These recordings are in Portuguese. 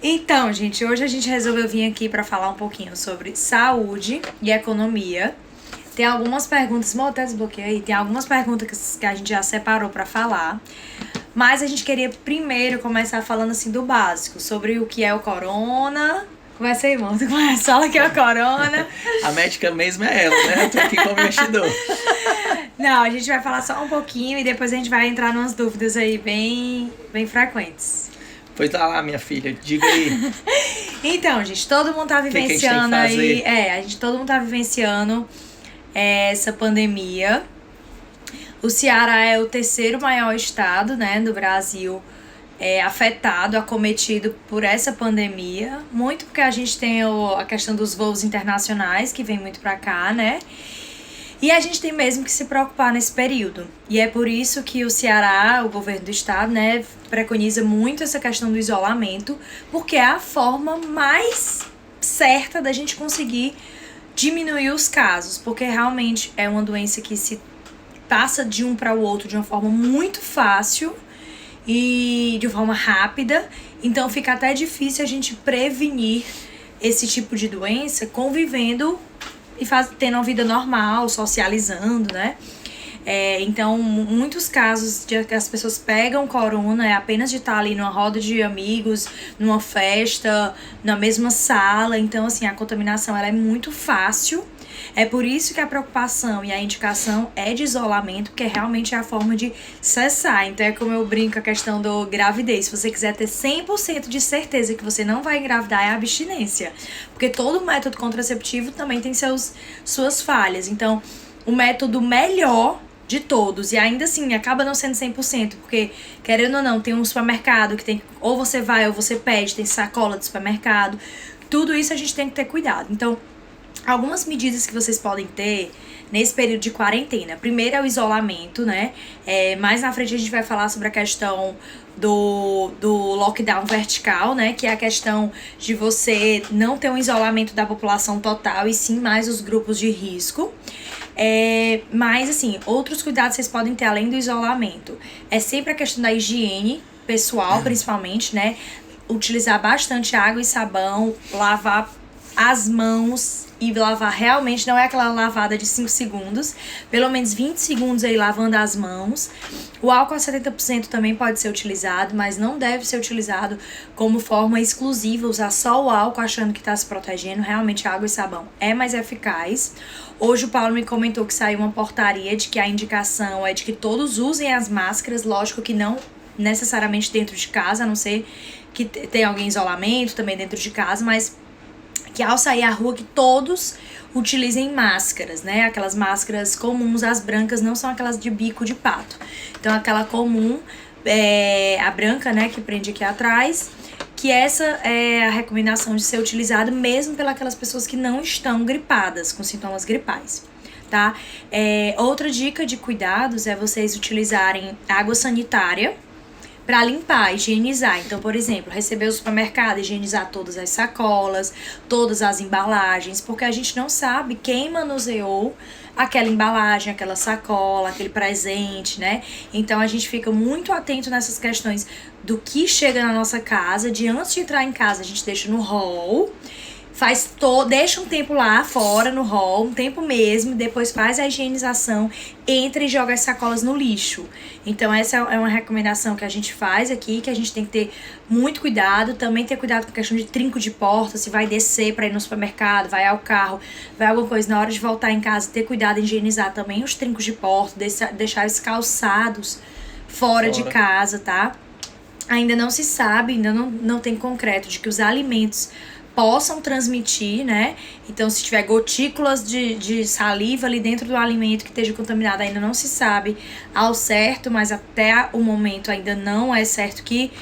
Então, gente, hoje a gente resolveu vir aqui para falar um pouquinho sobre saúde e economia. Tem algumas perguntas, vou até desbloquear aí, tem algumas perguntas que a gente já separou para falar. Mas a gente queria primeiro começar falando assim do básico, sobre o que é o corona. Começa aí, irmão, tu começa, fala que é o corona. A médica mesmo é ela, né? Eu tô aqui como investidor. Não, a gente vai falar só um pouquinho e depois a gente vai entrar em umas dúvidas aí bem frequentes. Pois tá lá, minha filha, diga aí. Então, gente, todo mundo tá vivenciando aí. Todo mundo tá vivenciando essa pandemia. O Ceará é o terceiro maior estado, né, do Brasil afetado, acometido por essa pandemia. Muito porque a gente tem a questão dos voos internacionais, que vem muito pra cá, né? E a gente tem mesmo que se preocupar nesse período. E é por isso que o Ceará, o governo do estado, né, preconiza muito essa questão do isolamento, porque é a forma mais certa da gente conseguir diminuir os casos, porque realmente é uma doença que se passa de um para o outro de uma forma muito fácil e de forma rápida, então fica até difícil a gente prevenir esse tipo de doença convivendo e tendo uma vida normal, socializando, né? Então, muitos casos de que as pessoas pegam corona apenas de estar ali numa roda de amigos, numa festa, na mesma sala. Então, assim, a contaminação ela é muito fácil. É por isso que a preocupação e a indicação é de isolamento, porque realmente é a forma de cessar. Então é como eu brinco a questão do gravidez. Se você quiser ter 100% de certeza que você não vai engravidar, é a abstinência. Porque todo método contraceptivo também tem suas falhas. Então, o método melhor de todos, e ainda assim acaba não sendo 100%, porque querendo ou não, tem um supermercado que tem, ou você vai ou você pede, tem sacola de supermercado. Tudo isso a gente tem que ter cuidado. Então, algumas medidas que vocês podem ter nesse período de quarentena. Primeiro é o isolamento, né? Mais na frente a gente vai falar sobre a questão do lockdown vertical, né? Que é a questão de você não ter um isolamento da população total e sim mais os grupos de risco. Mas, assim, outros cuidados vocês podem ter além do isolamento. É sempre a questão da higiene pessoal, principalmente, né? Utilizar bastante água e sabão, lavar as mãos e lavar realmente, não é aquela lavada de 5 segundos, pelo menos 20 segundos aí lavando as mãos. O álcool a 70% também pode ser utilizado, mas não deve ser utilizado como forma exclusiva, usar só o álcool achando que está se protegendo. Realmente água e sabão é mais eficaz. Hoje o Paulo me comentou que saiu uma portaria de que a indicação é de que todos usem as máscaras, lógico que não necessariamente dentro de casa, a não ser que tenha alguém em isolamento também dentro de casa, mas que ao sair à rua que todos utilizem máscaras, né? Aquelas máscaras comuns, as brancas não são aquelas de bico de pato. Então aquela comum, a branca, né, que prende aqui atrás, que essa é a recomendação de ser utilizada mesmo pelas pessoas que não estão gripadas, com sintomas gripais, tá? Outra dica de cuidados é vocês utilizarem água sanitária para limpar, higienizar. Então, por exemplo, receber o supermercado, higienizar todas as sacolas, todas as embalagens, porque a gente não sabe quem manuseou aquela embalagem, aquela sacola, aquele presente, né? Então, a gente fica muito atento nessas questões do que chega na nossa casa. De antes de entrar em casa, a gente deixa no hall, deixa um tempo lá fora no hall, um tempo mesmo, depois faz a higienização, entra e joga as sacolas no lixo. Então essa é uma recomendação que a gente faz aqui, que a gente tem que ter muito cuidado, também ter cuidado com a questão de trinco de porta, se vai descer para ir no supermercado, vai ao carro, vai alguma coisa, na hora de voltar em casa, ter cuidado em higienizar também os trincos de porta, deixar os calçados fora de casa, tá? Ainda não se sabe, ainda não tem concreto de que os alimentos possam transmitir, né? Então, se tiver gotículas de saliva ali dentro do alimento que esteja contaminado, ainda não se sabe ao certo, mas até o momento ainda não é certo que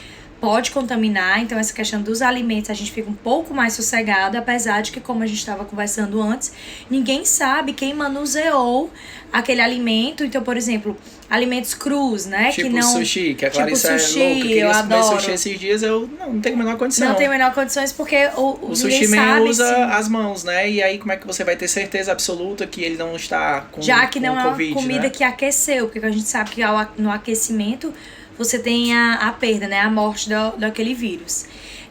pode contaminar. Então, essa questão dos alimentos a gente fica um pouco mais sossegado, apesar de que, como a gente estava conversando antes, ninguém sabe quem manuseou aquele alimento. Então, por exemplo, alimentos crus, né? Tipo que não, sushi, que a Clarissa sushi, é louca. Eu queria comer adoro. sushi esses dias, eu não tenho a menor condição. Não tenho a menor condições porque o sushi man usa as mãos, né? E aí como é que você vai ter certeza absoluta que ele não está com já que não é COVID, uma comida, né, que aqueceu, porque a gente sabe que no aquecimento você tem a perda, né? A morte daquele vírus.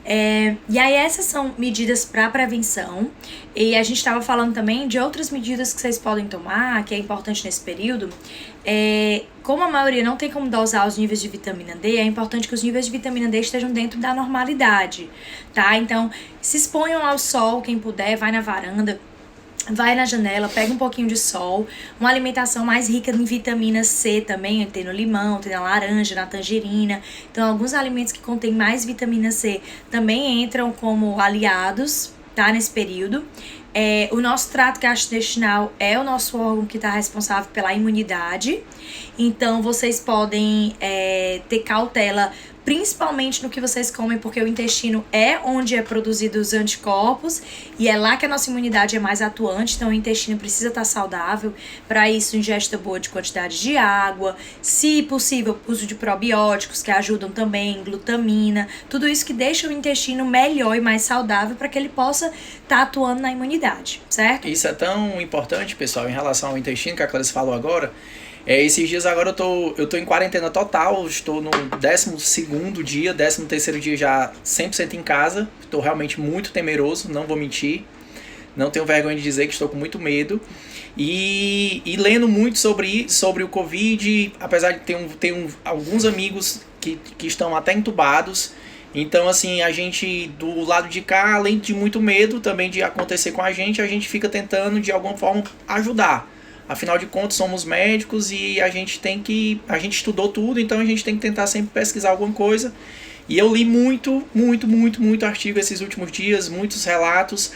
E aí essas são medidas para prevenção. E a gente estava falando também de outras medidas que vocês podem tomar, que é importante nesse período. Como a maioria não tem como dosar os níveis de vitamina D, é importante que os níveis de vitamina D estejam dentro da normalidade, tá? Então, se exponham ao sol, quem puder, vai na varanda, vai na janela, pega um pouquinho de sol. Uma alimentação mais rica em vitamina C também, tem no limão, tem na laranja, na tangerina. Então, alguns alimentos que contêm mais vitamina C também entram como aliados, tá? Nesse período. O nosso trato gastrointestinal é o nosso órgão que está responsável pela imunidade. Então, vocês podem ter cautela, principalmente no que vocês comem, porque o intestino é onde é produzido os anticorpos e é lá que a nossa imunidade é mais atuante. Então o intestino precisa estar saudável. Para isso, ingesta boa de quantidade de água, se possível, uso de probióticos que ajudam também, glutamina, tudo isso que deixa o intestino melhor e mais saudável para que ele possa estar atuando na imunidade, certo? Isso é tão importante, pessoal, em relação ao intestino, que a Clarice falou agora. Esses dias agora eu tô em quarentena total, estou no 12º dia, 13º dia já 100% em casa. Estou realmente muito temeroso, não vou mentir. Não tenho vergonha de dizer que estou com muito medo. E lendo muito sobre o Covid, apesar de ter alguns amigos que estão até entubados. Então, assim, a gente do lado de cá, além de muito medo também de acontecer com a gente fica tentando de alguma forma ajudar. Afinal de contas, somos médicos e a gente estudou tudo, então a gente tem que tentar sempre pesquisar alguma coisa. E eu li muito artigo esses últimos dias, muitos relatos.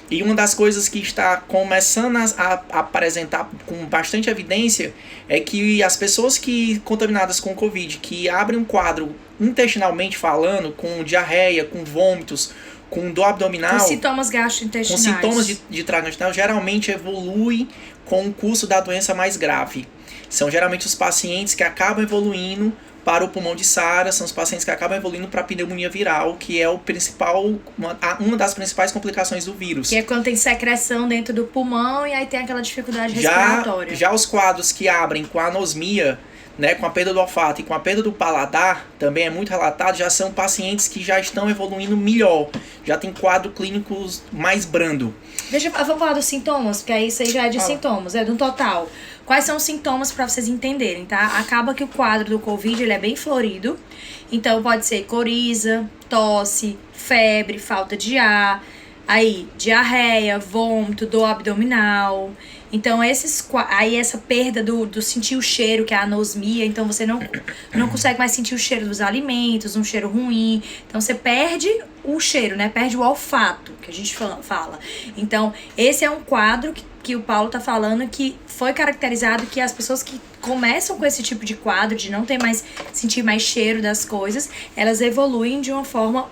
E uma das coisas que está começando a apresentar com bastante evidência é que as pessoas contaminadas com Covid, que abrem um quadro intestinalmente falando, com diarreia, com vômitos, com dor abdominal, com sintomas gastrointestinais, com sintomas de trato intestinal, geralmente evolui com o curso da doença mais grave. São geralmente os pacientes que acabam evoluindo para o pulmão de Sara, são os pacientes que acabam evoluindo para a pneumonia viral, que é uma das principais complicações do vírus. Que é quando tem secreção dentro do pulmão e aí tem aquela dificuldade respiratória. Já os quadros que abrem com anosmia, né, com a perda do olfato e com a perda do paladar, também é muito relatado, já são pacientes que já estão evoluindo melhor, já tem quadro clínico mais brando. Vamos falar dos sintomas, porque aí isso aí já é de sintomas, é do total. Quais são os sintomas para vocês entenderem, tá? Acaba que o quadro do Covid, ele é bem florido, então pode ser coriza, tosse, febre, falta de ar, aí diarreia, vômito, dor abdominal. Então, aí essa perda do sentir o cheiro, que é a anosmia, então você não consegue mais sentir o cheiro dos alimentos, um cheiro ruim. Então, você perde o cheiro, né? Perde o olfato, que a gente fala. Então, esse é um quadro que o Paulo tá falando que foi caracterizado que as pessoas que começam com esse tipo de quadro, de não ter mais, sentir mais cheiro das coisas, elas evoluem de uma forma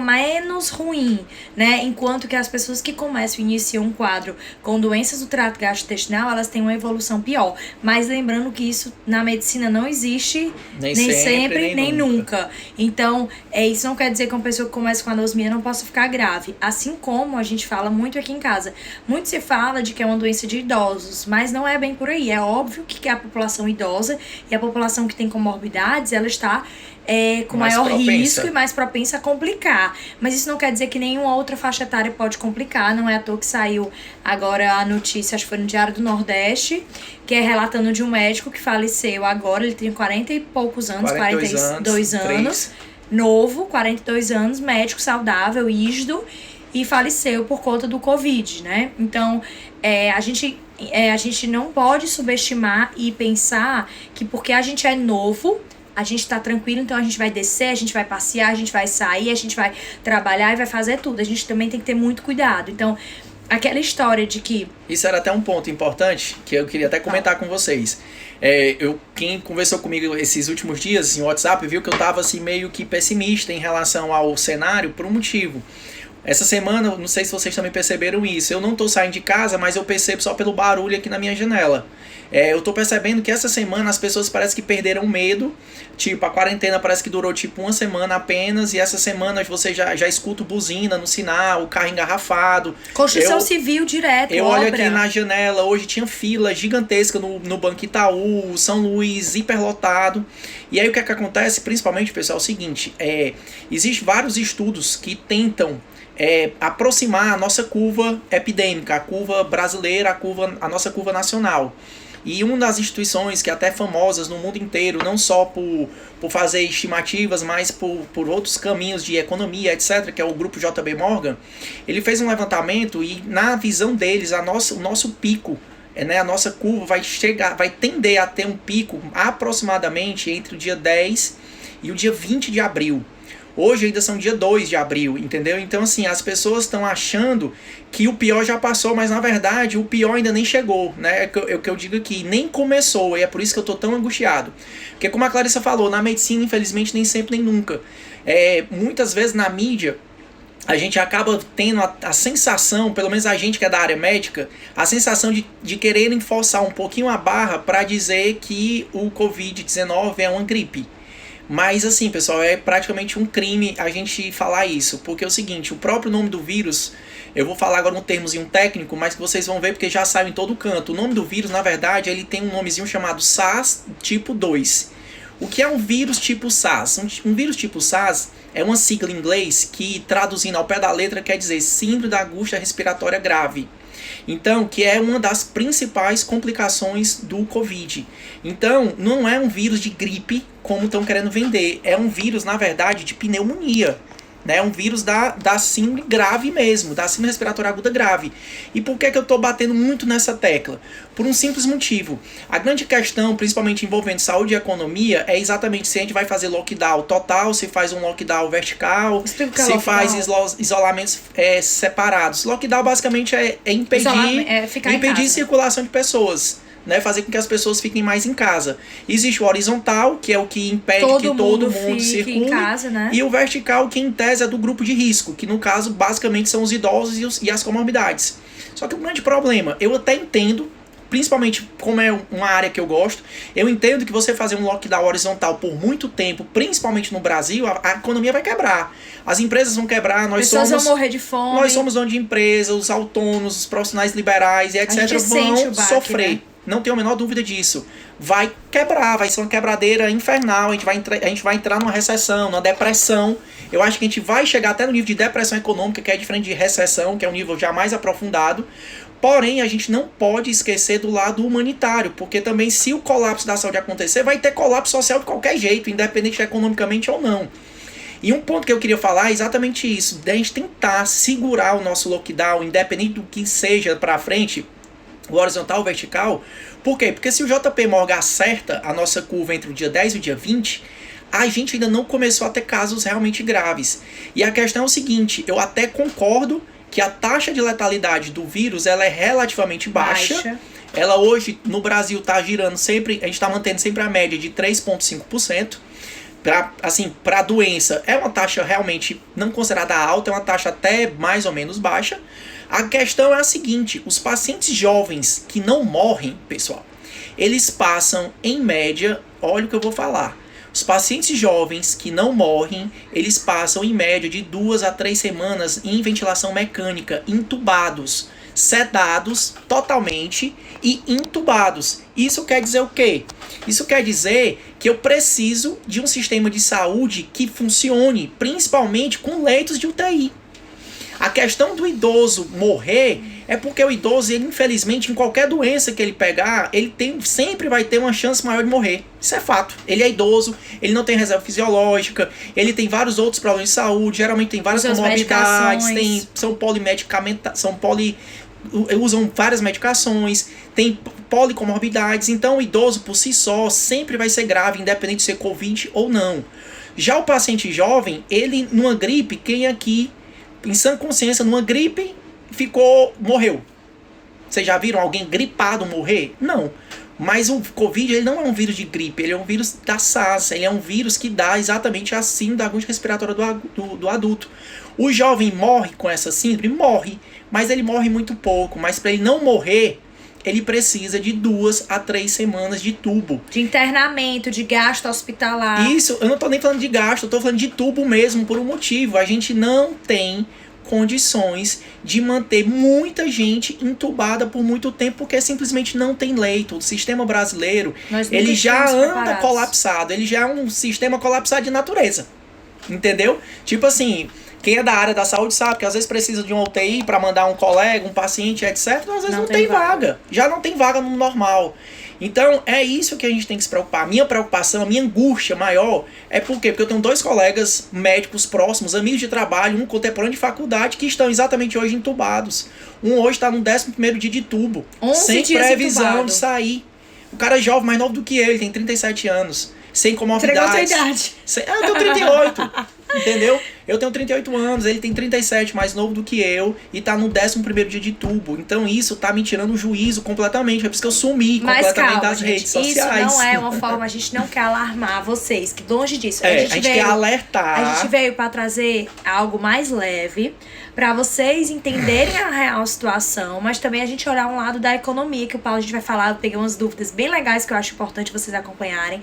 menos ruim, né? Enquanto que as pessoas que começam e iniciam um quadro com doenças do trato gastrointestinal, elas têm uma evolução pior. Mas lembrando que isso na medicina não existe nem sempre, nem nunca. Então, isso não quer dizer que uma pessoa que começa com anosmia não possa ficar grave. Assim como a gente fala muito aqui em casa. Muito se fala de que é uma doença de idosos, mas não é bem por aí. É óbvio que a população idosa e a população que tem comorbidades, ela está com maior risco e mais propensa a complicar. Mas isso não quer dizer que nenhuma outra faixa etária pode complicar. Não é à toa que saiu agora a notícia, acho que foi no Diário do Nordeste, que é relatando de um médico que faleceu agora. Ele tem 40 e poucos anos, 42 anos, novo, 42 anos, médico saudável, ígido, e faleceu por conta do Covid, né? Então, a gente não pode subestimar e pensar que porque a gente é novo, a gente tá tranquilo, então a gente vai descer, a gente vai passear, a gente vai sair, a gente vai trabalhar e vai fazer tudo. A gente também tem que ter muito cuidado. Então, aquela história de que... Isso era até um ponto importante que eu queria até comentar com vocês. Quem conversou comigo esses últimos dias em WhatsApp viu que eu tava assim meio que pessimista em relação ao cenário por um motivo. Essa semana, não sei se vocês também perceberam isso, eu não tô saindo de casa, mas eu percebo só pelo barulho aqui na minha janela. Eu tô percebendo que essa semana as pessoas parecem que perderam medo. Tipo, a quarentena parece que durou tipo uma semana apenas. E essa semana você já escuta buzina no sinal, o carro engarrafado. Construção civil direto, eu obra. olho aqui na janela, hoje tinha fila gigantesca no Banco Itaú, São Luís, hiperlotado. E aí o que é que acontece? Principalmente, pessoal, é o seguinte. Existem vários estudos que tentam aproximar a nossa curva epidêmica, a curva brasileira, a nossa curva nacional. E uma das instituições que é até famosas no mundo inteiro, não só por fazer estimativas, mas por outros caminhos de economia, etc., que é o grupo JP Morgan, ele fez um levantamento e na visão deles, o nosso pico, a nossa curva vai tender a ter um pico aproximadamente entre o dia 10 e o dia 20 de abril. Hoje ainda são dia 2 de abril, entendeu? Então, assim, as pessoas estão achando que o pior já passou, mas na verdade o pior ainda nem chegou, né? É o que eu digo aqui, nem começou, e é por isso que eu tô tão angustiado. Porque como a Clarissa falou, na medicina, infelizmente, nem sempre nem nunca. Muitas vezes na mídia, a gente acaba tendo a sensação, pelo menos a gente que é da área médica, a sensação de quererem forçar um pouquinho a barra para dizer que o Covid-19 é uma gripe. Mas assim, pessoal, é praticamente um crime a gente falar isso, porque é o seguinte, o próprio nome do vírus, eu vou falar agora um termozinho técnico, mas que vocês vão ver porque já saiu em todo canto. O nome do vírus, na verdade, ele tem um nomezinho chamado SARS tipo 2. O que é um vírus tipo SARS? Um vírus tipo SARS é uma sigla em inglês que, traduzindo ao pé da letra, quer dizer Síndrome da Angústia Respiratória Grave. Então, que é uma das principais complicações do Covid. Então, não é um vírus de gripe, como estão querendo vender. É um vírus, na verdade, de pneumonia. É um vírus da síndrome grave mesmo, da síndrome respiratória aguda grave. E por que eu estou batendo muito nessa tecla? Por um simples motivo. A grande questão, principalmente envolvendo saúde e economia, é exatamente se a gente vai fazer lockdown total, se faz um lockdown vertical, se faz isolamentos separados. Lockdown basicamente é impedir circulação de pessoas. Né, fazer com que as pessoas fiquem mais em casa. Existe o horizontal, que é o que impede que todo mundo circule, em casa, né? E o vertical, que em tese é do grupo de risco, que no caso basicamente são os idosos e as comorbidades. Só que o grande problema, eu até entendo, principalmente como é uma área que eu gosto, eu entendo que você fazer um lockdown horizontal por muito tempo, principalmente no Brasil, a economia vai quebrar. As empresas vão quebrar, pessoas vão morrer de fome. Nós somos donos de empresa, os autônomos, os profissionais liberais e etc. vão sofrer. Né? Não tenho a menor dúvida disso. Vai quebrar, vai ser uma quebradeira infernal. A gente vai entrar numa recessão, numa depressão. Eu acho que a gente vai chegar até no nível de depressão econômica, que é diferente de recessão, que é um nível já mais aprofundado. Porém, a gente não pode esquecer do lado humanitário, porque também se o colapso da saúde acontecer, vai ter colapso social de qualquer jeito, independente de economicamente ou não. E um ponto que eu queria falar é exatamente isso, da gente tentar segurar o nosso lockdown, independente do que seja pra frente, o horizontal ou vertical. Por quê? Porque se o JP Morgan acerta a nossa curva entre o dia 10 e o dia 20, a gente ainda não começou a ter casos realmente graves. E a questão é o seguinte, eu até concordo que a taxa de letalidade do vírus ela é relativamente baixa. Ela hoje no Brasil está girando sempre, a gente está mantendo sempre a média de 3,5%. Para a doença é uma taxa realmente não considerada alta, é uma taxa até mais ou menos baixa. A questão é a seguinte, os pacientes jovens que não morrem, pessoal, eles passam em média, olha o que eu vou falar, os pacientes jovens que não morrem, eles passam em média de 2 a 3 semanas em ventilação mecânica, intubados, sedados totalmente e intubados. Isso quer dizer o quê? Isso quer dizer que eu preciso de um sistema de saúde que funcione, principalmente com leitos de UTI. A questão do idoso morrer é porque o idoso, ele, infelizmente, em qualquer doença que ele pegar, sempre vai ter uma chance maior de morrer. Isso é fato. Ele é idoso, ele não tem reserva fisiológica, ele tem vários outros problemas de saúde, geralmente tem várias comorbidades, usam várias medicações, tem policomorbidades, então o idoso por si só sempre vai ser grave, independente de ser Covid ou não. Já o paciente jovem, ele numa gripe, quem aqui, em sã consciência, numa gripe, morreu? Vocês já viram alguém gripado morrer? Não. Mas o Covid, ele não é um vírus de gripe, ele é um vírus da SARS, ele é um vírus que dá exatamente a síndrome da agulha respiratória do adulto. O jovem morre com essa síndrome? Morre, mas ele morre muito pouco. Mas para ele não morrer, ele precisa de 2 a 3 semanas de tubo. De internamento, de gasto hospitalar. Isso, eu não tô nem falando de gasto, eu tô falando de tubo mesmo, por um motivo. A gente não tem condições de manter muita gente entubada por muito tempo, porque simplesmente não tem leito. O sistema brasileiro, ele já anda colapsado, ele já é um sistema colapsado de natureza. Entendeu? Tipo assim, quem é da área da saúde sabe que às vezes precisa de um UTI para mandar um colega, um paciente, etc. Às vezes não tem vaga. Já não tem vaga no normal. Então, é isso que a gente tem que se preocupar. A minha preocupação, a minha angústia maior é por quê? Porque eu tenho 2 colegas médicos próximos, amigos de trabalho, um contemporâneo de faculdade, que estão exatamente hoje entubados. Um hoje está no 11º dia de tubo, sem previsão entubado. De sair. O cara é jovem, mais novo do que ele, tem 37 anos. Sem comorbidades. Entregou a idade. Eu tenho 38, entendeu? Eu tenho 38 anos, ele tem 37, mais novo do que eu, e tá no 11º dia de tubo. Então isso tá me tirando o juízo completamente. É por isso que eu sumi completamente das redes sociais. Isso não é uma forma, a gente não quer alarmar vocês, que longe disso. A gente quer alertar. A gente veio pra trazer algo mais leve, pra vocês entenderem a real situação, mas também a gente olhar um lado da economia, que o Paulo a gente vai falar. Eu peguei umas dúvidas bem legais que eu acho importante vocês acompanharem.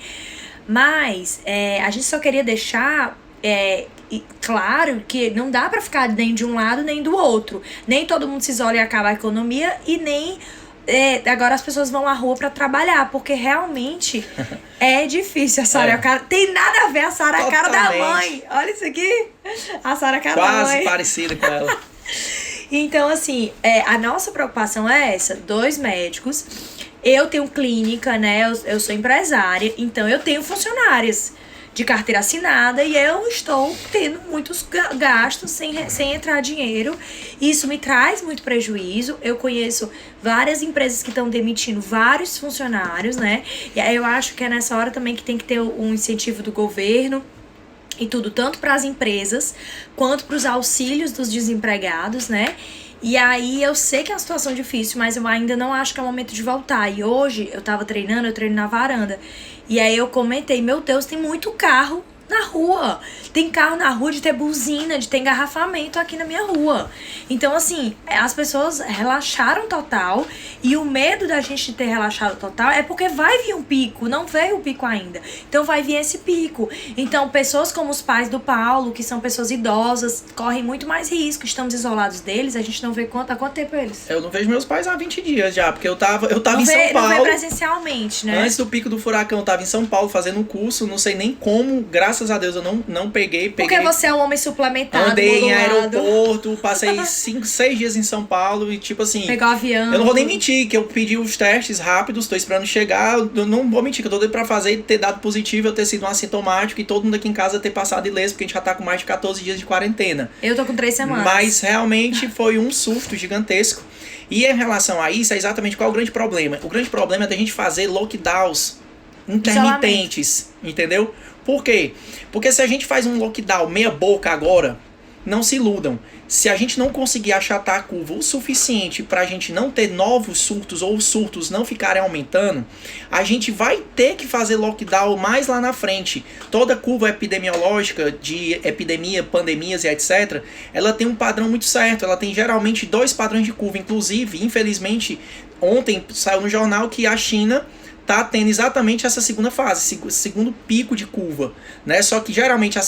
Mas a gente só queria deixar claro que não dá pra ficar nem de um lado nem do outro. Nem todo mundo se isola e acaba a economia, e nem agora as pessoas vão à rua pra trabalhar, porque realmente é difícil. A Sara tem nada a ver, a Sara é a cara da mãe. Olha isso aqui. A Sara é a cara da mãe. Quase parecida com ela. Então, assim, a nossa preocupação é essa. 2 médicos. Eu tenho clínica, né? Eu sou empresária, então eu tenho funcionárias de carteira assinada e eu estou tendo muitos gastos sem entrar dinheiro. Isso me traz muito prejuízo. Eu conheço várias empresas que estão demitindo vários funcionários, né? E aí eu acho que é nessa hora também que tem que ter um incentivo do governo e tudo, tanto para as empresas quanto para os auxílios dos desempregados, né? E aí eu sei que é uma situação difícil, mas eu ainda não acho que é o momento de voltar. E hoje eu tava treinando, eu treino na varanda. E aí eu comentei, meu Deus, tem muito carro na rua. Tem carro na rua de ter buzina, de ter engarrafamento aqui na minha rua. Então, assim, as pessoas relaxaram total. E o medo da gente ter relaxado total é porque vai vir um pico. Não veio o pico ainda. Então, vai vir esse pico. Então, pessoas como os pais do Paulo, que são pessoas idosas, correm muito mais risco. Estamos isolados deles. A gente não vê há quanto tempo eles? Eu não vejo meus pais há 20 dias já. Porque eu tava em São Paulo. Não vê presencialmente, né? Antes do pico do furacão, eu tava em São Paulo fazendo um curso. Não sei nem como, graças a Deus, eu não peguei. Porque você é um homem suplementado. Andei em aeroporto, passei 5, 6 dias em São Paulo e tipo assim... Pegou avião. Eu não vou nem mentir, que eu pedi os testes rápidos, tô esperando chegar. Eu não vou mentir, que eu tô doido pra fazer, ter dado positivo, eu ter sido um assintomático e todo mundo aqui em casa ter passado ileso, porque a gente já tá com mais de 14 dias de quarentena. Eu tô com 3 semanas. Mas realmente foi um susto gigantesco. E em relação a isso, é exatamente qual é o grande problema? O grande problema é da gente fazer lockdowns intermitentes, entendeu? Por quê? Porque se a gente faz um lockdown meia boca agora, não se iludam. Se a gente não conseguir achatar a curva o suficiente para a gente não ter novos surtos ou os surtos não ficarem aumentando, a gente vai ter que fazer lockdown mais lá na frente. Toda curva epidemiológica de epidemia, pandemias e etc., ela tem um padrão muito certo. Ela tem geralmente 2 padrões de curva. Inclusive, infelizmente, ontem saiu no jornal que a China tá tendo exatamente essa segunda fase, segundo pico de curva, né? Só que geralmente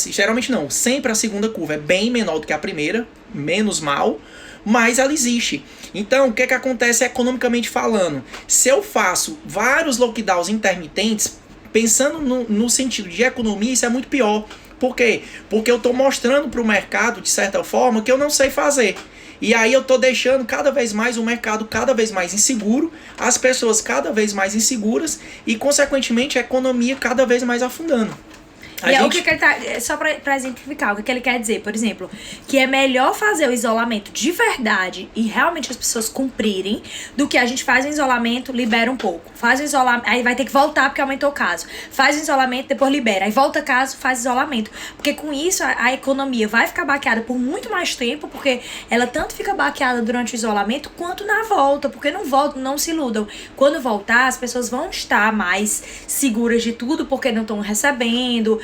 não, sempre a segunda curva é bem menor do que a primeira, menos mal, mas ela existe. Então, o que acontece economicamente falando? Se eu faço vários lockdowns intermitentes, pensando no sentido de economia, isso é muito pior. Por quê? Porque eu tô mostrando para o mercado, de certa forma, que eu não sei fazer. E aí eu tô deixando cada vez mais o mercado cada vez mais inseguro, as pessoas cada vez mais inseguras e, consequentemente, a economia cada vez mais afundando. O que ele tá. Só pra exemplificar, o que ele quer dizer, por exemplo, que é melhor fazer o isolamento de verdade e realmente as pessoas cumprirem do que a gente faz o isolamento, libera um pouco. Faz o isolamento, aí vai ter que voltar porque aumentou o caso. Faz o isolamento, depois libera. Aí volta caso, faz isolamento. Porque com isso a economia vai ficar baqueada por muito mais tempo, porque ela tanto fica baqueada durante o isolamento quanto na volta. Porque não voltam, não se iludam. Quando voltar, as pessoas vão estar mais seguras de tudo porque não estão recebendo.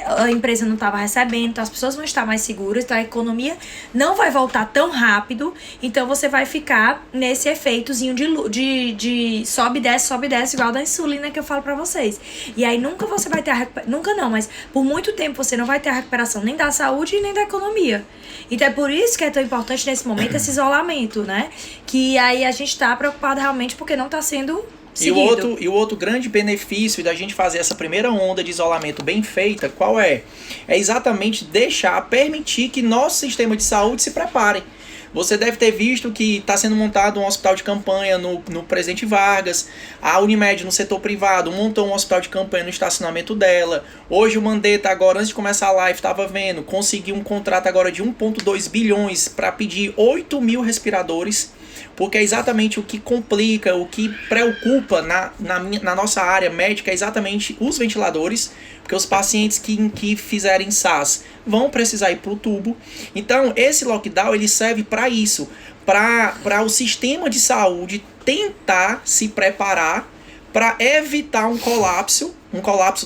A empresa não estava recebendo, então as pessoas vão estar mais seguras, então a economia não vai voltar tão rápido, então você vai ficar nesse efeitozinho de sobe e desce, igual da insulina que eu falo pra vocês. E aí nunca você vai ter nunca não, mas por muito tempo você não vai ter a recuperação nem da saúde e nem da economia. Então é por isso que é tão importante nesse momento esse isolamento, né? Que aí a gente tá preocupado realmente porque não tá sendo seguido. E o outro grande benefício da gente fazer essa primeira onda de isolamento bem feita, qual é? É exatamente permitir que nosso sistema de saúde se prepare. Você deve ter visto que está sendo montado um hospital de campanha no Presidente Vargas, a Unimed no setor privado montou um hospital de campanha no estacionamento dela. Hoje o Mandetta, agora antes de começar a live, estava vendo, conseguiu um contrato agora de 1,2 bilhões para pedir 8 mil respiradores, porque é exatamente o que complica, o que preocupa na nossa área médica é exatamente os ventiladores, porque os pacientes que fizerem SARS vão precisar ir para o tubo. Então, esse lockdown ele serve para isso, para o sistema de saúde tentar se preparar para evitar um colapso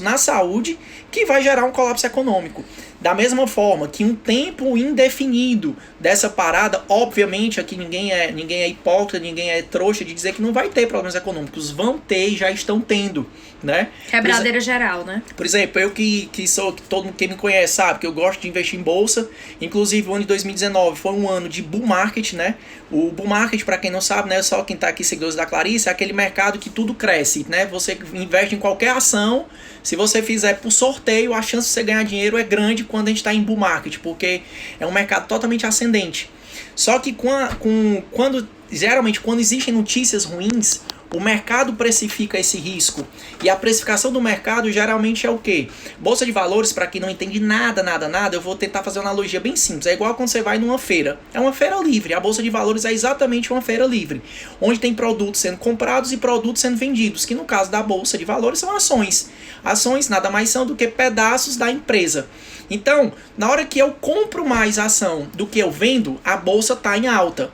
na saúde que vai gerar um colapso econômico. Da mesma forma que um tempo indefinido dessa parada, obviamente aqui ninguém é hipócrita, ninguém é trouxa de dizer que não vai ter problemas econômicos, vão ter e já estão tendo, né? Quebradeira geral, né? Por exemplo, eu que todo mundo que me conhece sabe que eu gosto de investir em bolsa, inclusive o ano de 2019 foi um ano de bull market, né? O bull market, para quem não sabe, né, só quem tá aqui seguidores da Clarice, é aquele mercado que tudo cresce, né? Você investe em qualquer ação, se você fizer por sorteio, a chance de você ganhar dinheiro é grande quando a gente está em bull market, porque é um mercado totalmente ascendente. Só que geralmente quando existem notícias ruins, o mercado precifica esse risco. E a precificação do mercado geralmente é o quê? Bolsa de valores, para quem não entende nada, eu vou tentar fazer uma analogia bem simples. É igual quando você vai numa feira. É uma feira livre. A bolsa de valores é exatamente uma feira livre, onde tem produtos sendo comprados e produtos sendo vendidos, que no caso da bolsa de valores são ações. Ações nada mais são do que pedaços da empresa. Então, na hora que eu compro mais ação do que eu vendo, a bolsa está em alta.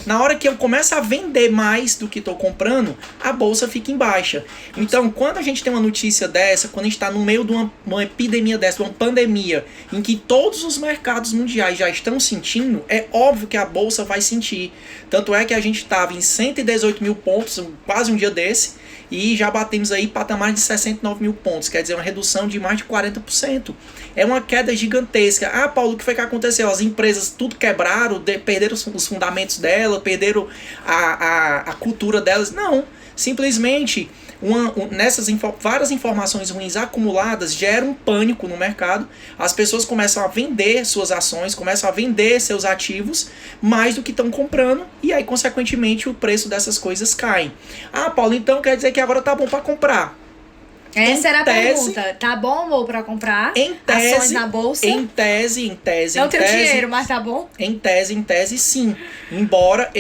Na hora que eu começo a vender mais do que estou comprando, a bolsa fica em baixa. Então, quando a gente tem uma notícia dessa, quando a gente está no meio de uma epidemia dessa, de uma pandemia, em que todos os mercados mundiais já estão sentindo, é óbvio que a bolsa vai sentir. Tanto é que a gente estava em 118 mil pontos, quase um dia desse, e já batemos aí patamar de 69 mil pontos, quer dizer, uma redução de mais de 40%. É uma queda gigantesca. Ah, Paulo, o que foi que aconteceu? As empresas tudo quebraram, perderam os fundamentos dela, perderam a cultura delas. Não, simplesmente várias informações ruins acumuladas geram um pânico no mercado. As pessoas começam a vender suas ações, começam a vender seus ativos mais do que estão comprando, e aí, consequentemente, o preço dessas coisas cai. Ah, Paulo, então quer dizer que agora tá bom para comprar? Essa era a pergunta. Tá bom ou pra comprar ações na bolsa? Em tese. Não tenho dinheiro, mas tá bom? Em tese, sim. Embora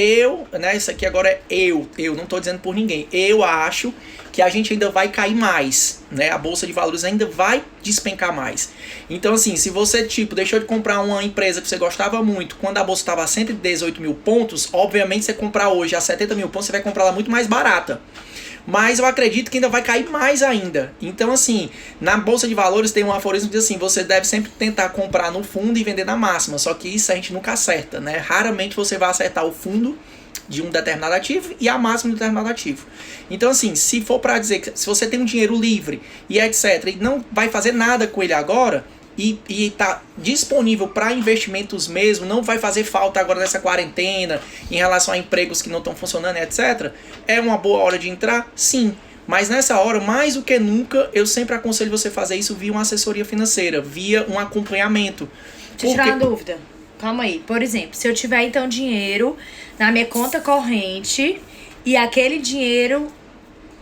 isso aqui agora é eu não tô dizendo por ninguém. Eu acho que a gente ainda vai cair mais, né? A bolsa de valores ainda vai despencar mais. Então, assim, se você, deixou de comprar uma empresa que você gostava muito, quando a bolsa estava a 118 mil pontos, obviamente, você comprar hoje a 70 mil pontos, você vai comprar ela muito mais barata. Mas eu acredito que ainda vai cair mais ainda. Então, assim, na Bolsa de Valores tem um aforismo que diz assim, você deve sempre tentar comprar no fundo e vender na máxima. Só que isso a gente nunca acerta, né? Raramente você vai acertar o fundo de um determinado ativo e a máxima de um determinado ativo. Então, assim, se for para dizer que se você tem um dinheiro livre e etc, e não vai fazer nada com ele agora, e está disponível para investimentos mesmo, não vai fazer falta agora nessa quarentena, em relação a empregos que não estão funcionando, etc. É uma boa hora de entrar? Sim. Mas nessa hora, mais do que nunca, eu sempre aconselho você fazer isso via uma assessoria financeira, via um acompanhamento. Deixa eu tirar uma dúvida. Calma aí. Por exemplo, se eu tiver então dinheiro na minha conta corrente e aquele dinheiro...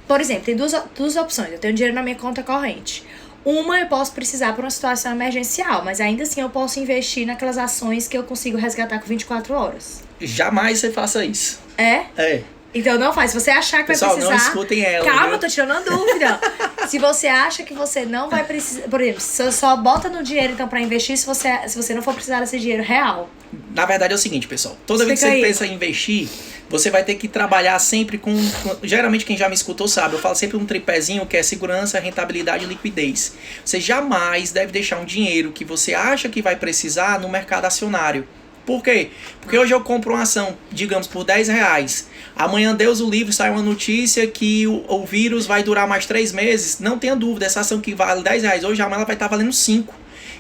Por exemplo, tem duas opções. Eu tenho dinheiro na minha conta corrente. eu posso precisar para uma situação emergencial, mas ainda assim eu posso investir naquelas ações que eu consigo resgatar com 24 horas. Jamais você faça isso. É? É. Então não faz. Se você achar que Pessoal, vai precisar... não escutem ela. Calma, viu? eu tô tirando a dúvida. Se você acha que você não vai precisar... Por exemplo, você só bota no dinheiro então pra investir se você não for precisar desse dinheiro real. Na verdade é o seguinte, pessoal. Toda vez que você pensa em investir, você vai ter que trabalhar sempre com... Geralmente quem já me escutou sabe, eu falo sempre um tripézinho que é segurança, rentabilidade e liquidez. Você jamais deve deixar um dinheiro que você acha que vai precisar no mercado acionário. Por quê? Porque hoje eu compro uma ação, digamos, por R$10. Amanhã, Deus o livre, sai uma notícia que o vírus vai durar mais 3 meses. Não tenha dúvida, essa ação que vale R$10 hoje, amanhã ela vai estar valendo 5.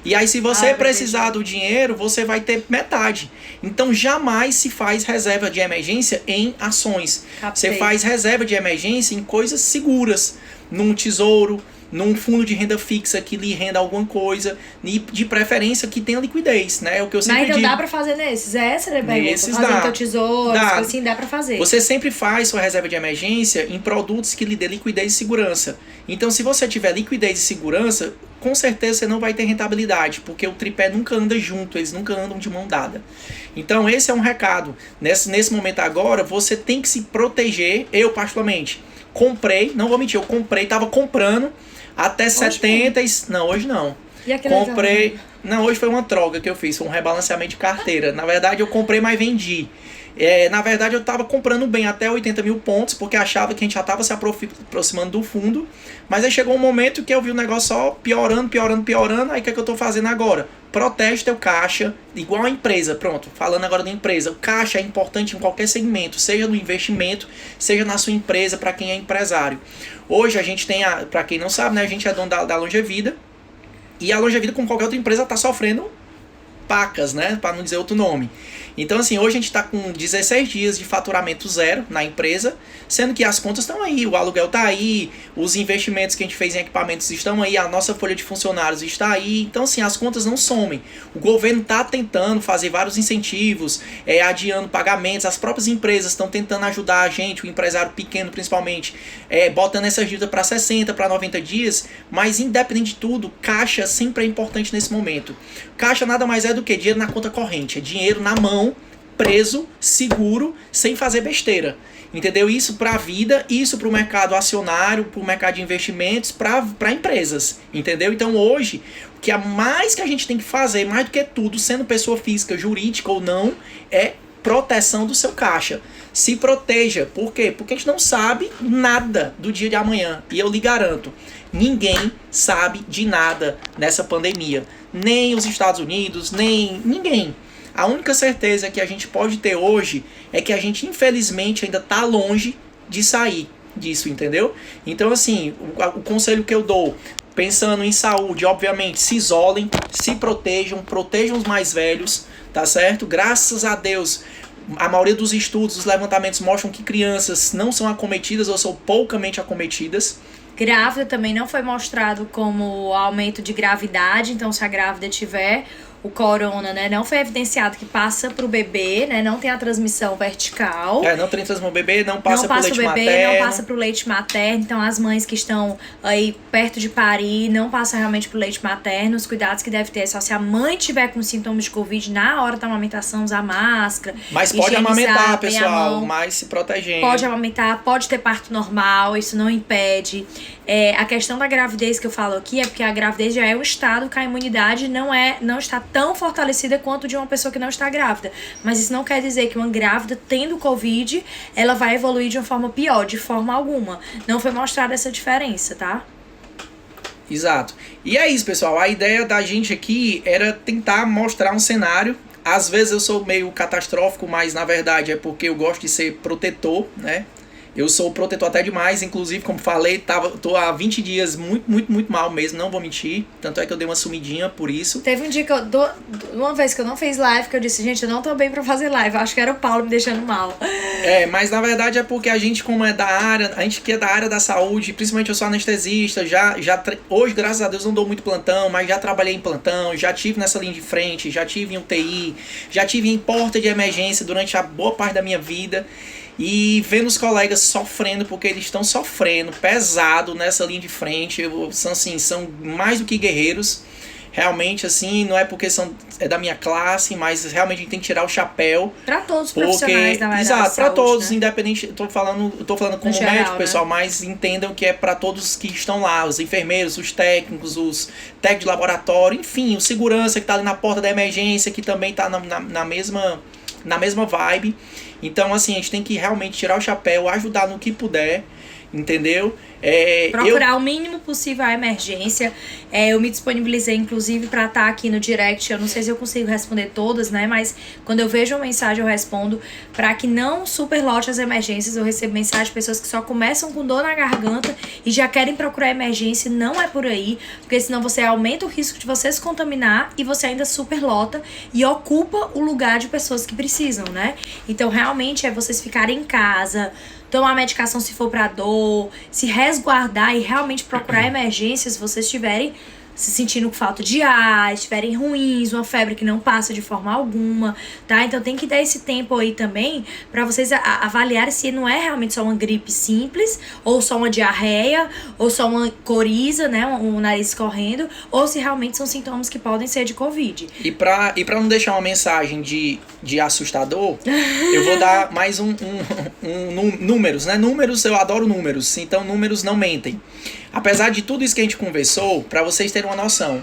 E aí, se você precisar do dinheiro, você vai ter metade. Então, jamais se faz reserva de emergência em ações. Você faz reserva de emergência em coisas seguras. Num tesouro, num fundo de renda fixa que lhe renda alguma coisa, e de preferência que tenha liquidez, né? É o que eu sempre digo. Mas então dá pra fazer nesses? Essa é a pergunta. Nesses fazer dá. Teu tesouro, dá. Assim, dá pra fazer. Você sempre faz sua reserva de emergência em produtos que lhe dê liquidez e segurança. Então, se você tiver liquidez e segurança, com certeza você não vai ter rentabilidade, porque o tripé nunca anda junto, eles nunca andam de mão dada. Então, esse é um recado. Nesse momento agora, você tem que se proteger. Eu, particularmente, comprei, não vou mentir, eu comprei, tava comprando até hoje 70... Não, hoje não. E aquele comprei... Não, hoje foi uma troca que eu fiz, foi um rebalanceamento de carteira. Na verdade, eu comprei, mas vendi. Na verdade, eu estava comprando bem até 80 mil pontos, porque achava que a gente já estava se aproximando do fundo. Mas aí chegou um momento que eu vi o negócio só piorando. Aí o que é que eu estou fazendo agora? Protege teu caixa, igual a empresa. Pronto, falando agora da empresa. O caixa é importante em qualquer segmento, seja no investimento, seja na sua empresa, para quem é empresário. Hoje a gente tem, para quem não sabe, né, a gente é dono da Longevida. E a Longevida, como qualquer outra empresa, está sofrendo pacas, né? Para não dizer outro nome. Então, assim, hoje a gente está com 16 dias de faturamento zero na empresa, sendo que as contas estão aí, o aluguel está aí, os investimentos que a gente fez em equipamentos estão aí, a nossa folha de funcionários está aí. Então, assim, as contas não somem. O governo está tentando fazer vários incentivos, adiando pagamentos, as próprias empresas estão tentando ajudar a gente, o empresário pequeno principalmente, botando essa dívida para 60, para 90 dias, mas independente de tudo, caixa sempre é importante nesse momento. Caixa nada mais é do que dinheiro na conta corrente, é dinheiro na mão, preso, seguro, sem fazer besteira. Entendeu? Isso para a vida, isso para o mercado acionário, para o mercado de investimentos, para empresas. Entendeu? Então hoje, o que mais que a gente tem que fazer, mais do que tudo, sendo pessoa física, jurídica ou não, é proteção do seu caixa. Se proteja. Por quê? Porque a gente não sabe nada do dia de amanhã. E eu lhe garanto, ninguém sabe de nada nessa pandemia. Nem os Estados Unidos, nem ninguém. A única certeza que a gente pode ter hoje é que a gente, infelizmente, ainda está longe de sair disso, entendeu? Então, assim, o conselho que eu dou, pensando em saúde, obviamente, se isolem, se protejam os mais velhos, tá certo? Graças a Deus, a maioria dos estudos, os levantamentos mostram que crianças não são acometidas ou são poucamente acometidas. Grávida também não foi mostrado como aumento de gravidade, então se a grávida tiver o corona, né, não foi evidenciado que passa pro bebê, né, não tem a transmissão vertical. Não tem transmissão pro bebê, não passa pro leite materno. Não passa pro leite materno, então as mães que estão aí perto de parir, não passa realmente pro leite materno, os cuidados que deve ter, só se a mãe tiver com sintomas de Covid, na hora da amamentação, usar máscara. Mas pode amamentar, pessoal, mas se protegendo. Pode amamentar, pode ter parto normal, isso não impede. A questão da gravidez que eu falo aqui é porque a gravidez já é um estado que a imunidade não está tão fortalecida quanto de uma pessoa que não está grávida. Mas isso não quer dizer que uma grávida tendo Covid, ela vai evoluir de uma forma pior, de forma alguma. Não foi mostrada essa diferença, tá? Exato. E é isso, pessoal. A ideia da gente aqui era tentar mostrar um cenário. Às vezes eu sou meio catastrófico, mas na verdade é porque eu gosto de ser protetor, né? Eu sou protetor até demais, inclusive, como falei, tô há 20 dias muito mal mesmo, não vou mentir. Tanto é que eu dei uma sumidinha por isso. Teve um dia que uma vez que eu não fiz live, que eu disse, gente, eu não tô bem pra fazer live. Acho que era o Paulo me deixando mal. Mas na verdade é porque a gente, como é da área, a gente que é da área da saúde, principalmente eu sou anestesista, hoje, graças a Deus, não dou muito plantão, mas já trabalhei em plantão, já tive nessa linha de frente, já tive em UTI, já tive em porta de emergência durante a boa parte da minha vida. e vendo os colegas sofrendo, porque eles estão sofrendo pesado nessa linha de frente. São, assim, são mais do que guerreiros. Realmente, assim, não é porque é da minha classe, mas realmente a gente tem que tirar o chapéu. Para todos os profissionais da área da Exato, para todos, né? Independente, eu tô falando como geral, médico, né? pessoal, mas entendam que é para todos que estão lá, os enfermeiros, os técnicos, os técnicos de laboratório, enfim, o segurança que tá ali na porta da emergência, que também tá na mesma vibe. Então, assim, a gente tem que realmente tirar o chapéu, ajudar no que puder, entendeu? Procurar o mínimo possível a emergência. Eu me disponibilizei, inclusive, para estar aqui no direct. Eu não sei se eu consigo responder todas, né? Mas quando eu vejo uma mensagem, eu respondo. Para que não superlote as emergências. Eu recebo mensagem de pessoas que só começam com dor na garganta e já querem procurar emergência. Não é por aí, porque senão você aumenta o risco de você se contaminar e você ainda superlota e ocupa o lugar de pessoas que precisam, né? Então, realmente, é vocês ficarem em casa, tomar medicação se for para dor, se resguardar e realmente procurar emergência se vocês estiverem se sentindo com falta de ar, estiverem ruins, uma febre que não passa de forma alguma, tá? Então tem que dar esse tempo aí também pra vocês avaliarem se não é realmente só uma gripe simples, ou só uma diarreia, ou só uma coriza, né? Um nariz escorrendo, ou se realmente são sintomas que podem ser de Covid. E pra não deixar uma mensagem de assustador, eu vou dar mais números, né? Números, eu adoro números, então números não mentem. Apesar de tudo isso que a gente conversou, para vocês terem uma noção,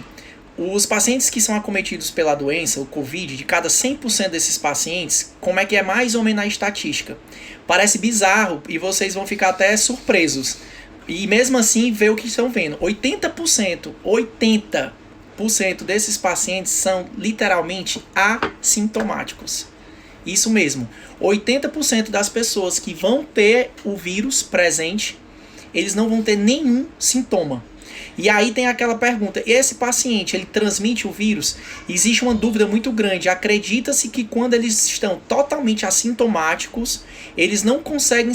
os pacientes que são acometidos pela doença, o Covid, de cada 100% desses pacientes, como é que é mais ou menos a estatística? Parece bizarro e vocês vão ficar até surpresos. E mesmo assim, ver o que estão vendo. 80% desses pacientes são literalmente assintomáticos. Isso mesmo. 80% das pessoas que vão ter o vírus presente, eles não vão ter nenhum sintoma. E aí tem aquela pergunta, esse paciente, ele transmite o vírus? Existe uma dúvida muito grande. Acredita-se que quando eles estão totalmente assintomáticos, eles não conseguem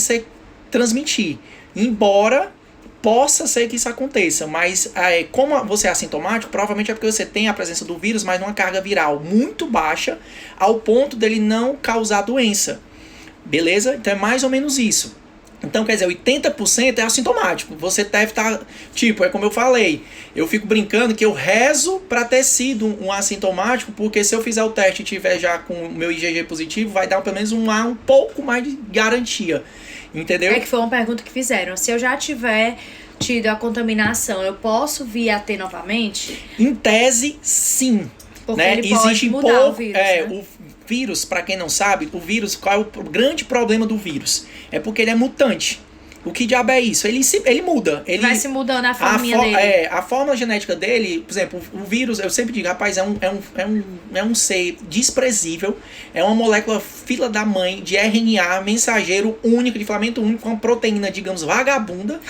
transmitir. Embora possa ser que isso aconteça, mas como você é assintomático, provavelmente é porque você tem a presença do vírus, mas numa carga viral muito baixa, ao ponto dele não causar doença. Beleza? Então é mais ou menos isso. Então, quer dizer, 80% é assintomático. Você deve estar... Tipo, é como eu falei. Eu fico brincando que eu rezo para ter sido um assintomático, porque se eu fizer o teste e tiver já com o meu IgG positivo, vai dar pelo menos um pouco mais de garantia. Entendeu? É que foi uma pergunta que fizeram. Se eu já tiver tido a contaminação, eu posso vir a ter novamente? Em tese, sim. Porque né? ele pode mudar o vírus, né? O vírus, para quem não sabe, o vírus, qual é o grande problema do vírus? É porque ele é mutante. O que diabo é isso? Ele muda. Ele vai se mudando a forminha dele. A fórmula genética dele, por exemplo, o vírus, eu sempre digo, rapaz, é um ser desprezível, é uma molécula fila da mãe de RNA, mensageiro único, de filamento único, com uma proteína, digamos, vagabunda.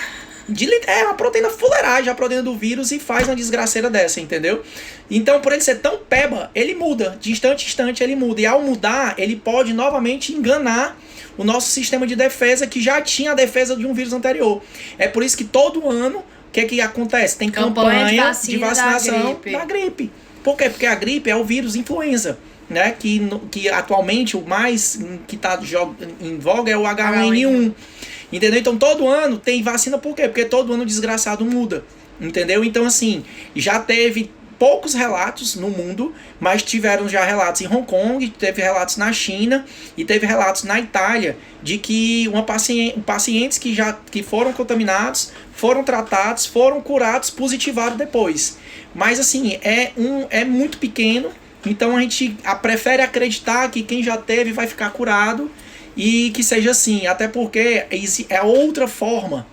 É uma proteína fuleiragem, a proteína do vírus, e faz uma desgraceira dessa, entendeu? Então, por ele ser tão peba, ele muda. De instante em instante ele muda. E ao mudar, ele pode novamente enganar o nosso sistema de defesa, que já tinha a defesa de um vírus anterior. É por isso que todo ano, o que acontece? Tem campanha de vacinação da gripe. Por quê? Porque a gripe é o vírus influenza, né? Que atualmente o mais que está em voga é o H1N1. Entendeu? Então todo ano tem vacina, por quê? Porque todo ano o desgraçado muda. Entendeu? Então assim, já teve poucos relatos no mundo, mas tiveram já relatos em Hong Kong, teve relatos na China e teve relatos na Itália de que pacientes que foram contaminados, foram tratados, foram curados, positivaram depois. Mas assim, é muito pequeno, então a gente prefere acreditar que quem já teve vai ficar curado e que seja assim, até porque é outra forma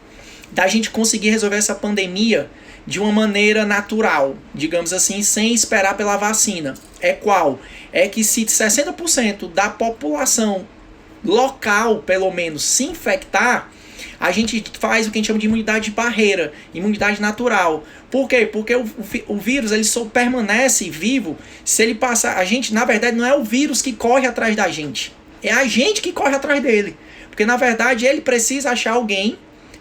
da gente conseguir resolver essa pandemia de uma maneira natural, digamos assim, sem esperar pela vacina. É qual? É que se 60% da população local, pelo menos, se infectar, a gente faz o que a gente chama de imunidade de barreira, imunidade natural. Por quê? Porque o vírus ele só permanece vivo se ele passar... A gente, na verdade, não é o vírus que corre atrás da gente, é a gente que corre atrás dele. Porque, na verdade, ele precisa achar alguém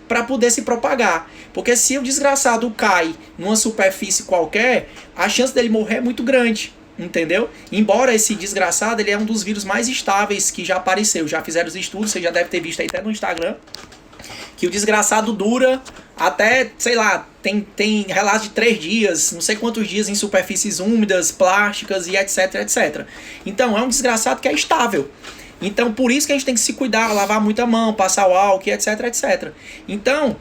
para poder se propagar. Porque se o desgraçado cai numa superfície qualquer, a chance dele morrer é muito grande. entendeu? Embora esse desgraçado, ele é um dos vírus mais estáveis que já apareceu. Já fizeram os estudos, você já deve ter visto aí até no Instagram, que o desgraçado dura até, sei lá, tem relatos de 3 dias, não sei quantos dias em superfícies úmidas, plásticas e etc, etc. Então, é um desgraçado que é estável. Então, por isso que a gente tem que se cuidar, lavar muita mão, passar o álcool, etc, etc. Então,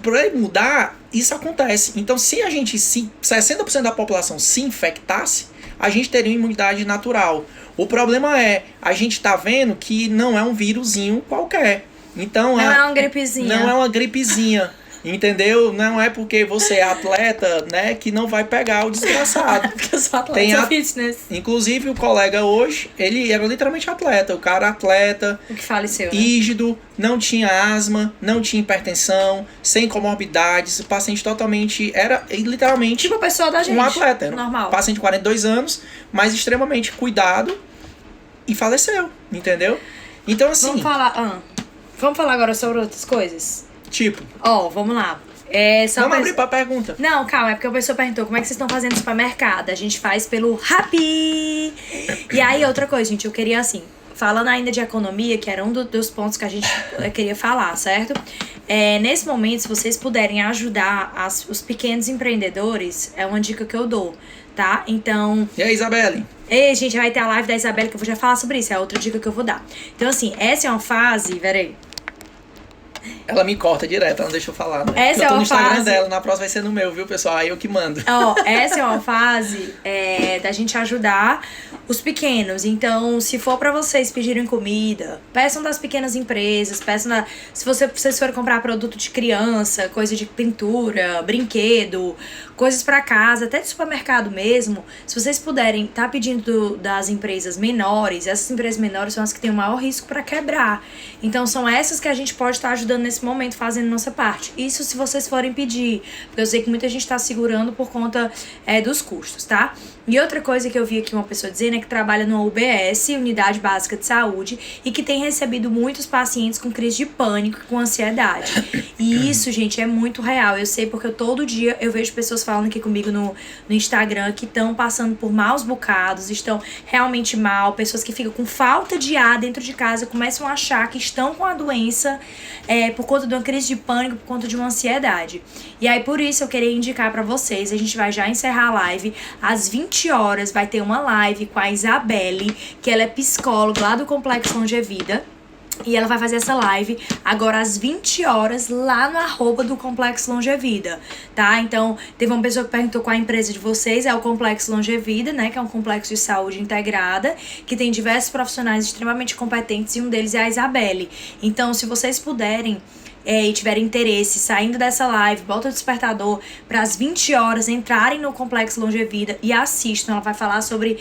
para ele mudar, isso acontece. Então, se 60% da população se infectasse, a gente teria uma imunidade natural. O problema a gente tá vendo que não é um vírusinho qualquer. Então, não é uma gripezinha. Não é uma gripezinha. Entendeu? Não é porque você é atleta, né, que não vai pegar o desgraçado. Porque eu sou atleta, fitness. Inclusive, o colega hoje, ele era literalmente atleta. O cara atleta, o que faleceu, rígido, não tinha asma, não tinha hipertensão, sem comorbidades, paciente totalmente, era literalmente tipo a pessoa da gente, um atleta. Normal. Paciente de 42 anos, mas extremamente cuidado e faleceu, entendeu? Então, assim... Vamos falar agora sobre outras coisas? Tipo? Vamos lá. Vamos abrir pra pergunta. Não, calma, é porque a pessoa perguntou como é que vocês estão fazendo no supermercado. A gente faz pelo Rappi. E aí, outra coisa, gente, eu queria assim, falando ainda de economia, que era um dos pontos que a gente queria falar, certo? Nesse momento, se vocês puderem ajudar os pequenos empreendedores, é uma dica que eu dou, tá? Então... E aí, Isabelle? Gente, vai ter a live da Isabelle que eu vou já falar sobre isso, é outra dica que eu vou dar. Então, assim, essa é uma fase... Peraí. Ela me corta direto, ela não deixa eu falar, né? Essa eu tô no Instagram fase... dela, na próxima vai ser no meu, viu, pessoal? Aí eu que mando. Essa é uma fase da gente ajudar os pequenos. Então, se for pra vocês pedirem comida, peçam das pequenas empresas, se vocês forem comprar produto de criança, coisa de pintura, brinquedo, coisas pra casa, até de supermercado mesmo, se vocês puderem estar pedindo das empresas menores, essas empresas menores são as que têm o maior risco pra quebrar. Então, são essas que a gente pode estar ajudando nesse momento, fazendo nossa parte. Isso se vocês forem pedir, porque eu sei que muita gente tá segurando por conta dos custos, tá? E outra coisa que eu vi aqui uma pessoa dizendo é que trabalha no UBS, Unidade Básica de Saúde, e que tem recebido muitos pacientes com crise de pânico, com ansiedade. E isso, gente, é muito real. Eu sei porque todo dia eu vejo pessoas falando aqui comigo no Instagram que estão passando por maus bocados, estão realmente mal, pessoas que ficam com falta de ar dentro de casa, começam a achar que estão com a doença por conta de uma crise de pânico, por conta de uma ansiedade. E aí, por isso, eu queria indicar pra vocês, a gente vai já encerrar a live, às 20 horas vai ter uma live com a Isabelle, que ela é psicóloga lá do Complexo Longevida. E ela vai fazer essa live agora às 20 horas lá no @ do Complexo Longevida, tá? Então, teve uma pessoa que perguntou qual a empresa de vocês, é o Complexo Longevida, né? Que é um complexo de saúde integrada, que tem diversos profissionais extremamente competentes e um deles é a Isabelle. Então, se vocês puderem e tiverem interesse, saindo dessa live, bota o despertador para as 20 horas, entrarem no Complexo Longevida e assistam. Ela vai falar sobre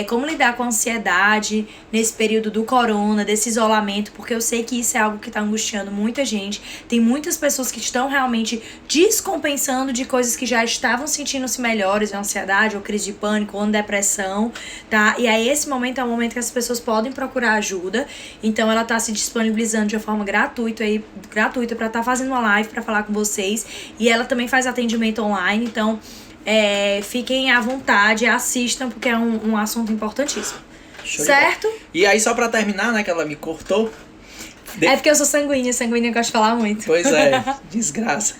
como lidar com a ansiedade nesse período do corona, desse isolamento, porque eu sei que isso é algo que está angustiando muita gente. Tem muitas pessoas que estão realmente descompensando de coisas que já estavam sentindo-se melhores, ou ansiedade, ou crise de pânico, ou depressão, tá? E aí esse momento é um momento que as pessoas podem procurar ajuda. Então ela tá se disponibilizando de uma forma gratuita para estar fazendo uma live para falar com vocês. E ela também faz atendimento online, então fiquem à vontade, assistam, porque é um assunto importantíssimo. Certo? E aí, só pra terminar, né, que ela me cortou. É porque eu sou sanguínea eu gosto de falar muito. Pois é, desgraça.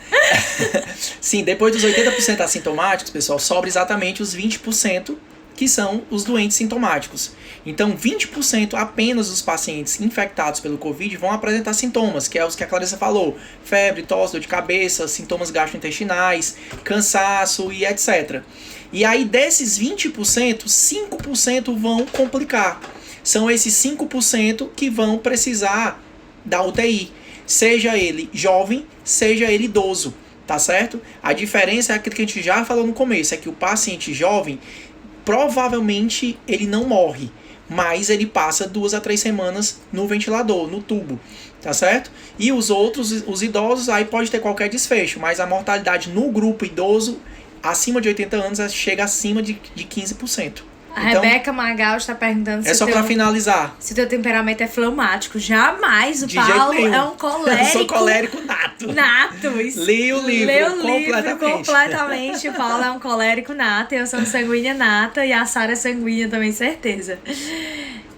Sim, depois dos 80% assintomáticos, pessoal, sobra exatamente os 20% que são os doentes sintomáticos. Então, 20% apenas dos pacientes infectados pelo Covid vão apresentar sintomas, que é os que a Clarissa falou: febre, tosse, dor de cabeça, sintomas gastrointestinais, cansaço e etc. E aí, desses 20%, 5% vão complicar. São esses 5% que vão precisar da UTI, seja ele jovem, seja ele idoso, tá certo? A diferença é aquilo que a gente já falou no começo, é que o paciente jovem, provavelmente ele não morre, mas ele passa 2 a 3 semanas no ventilador, no tubo, tá certo? E os outros, os idosos, aí pode ter qualquer desfecho, mas a mortalidade no grupo idoso, acima de 80 anos, chega acima de 15%. A Então, Rebeca Magal está perguntando é só pra finalizar. se o teu temperamento é fleumático. Jamais, o De Paulo jeito nenhum. é um colérico. Eu sou colérico nato. Nato. Li o livro completamente. O Paulo é um colérico nato, eu sou sanguínea nata e a Sara é sanguínea também, certeza.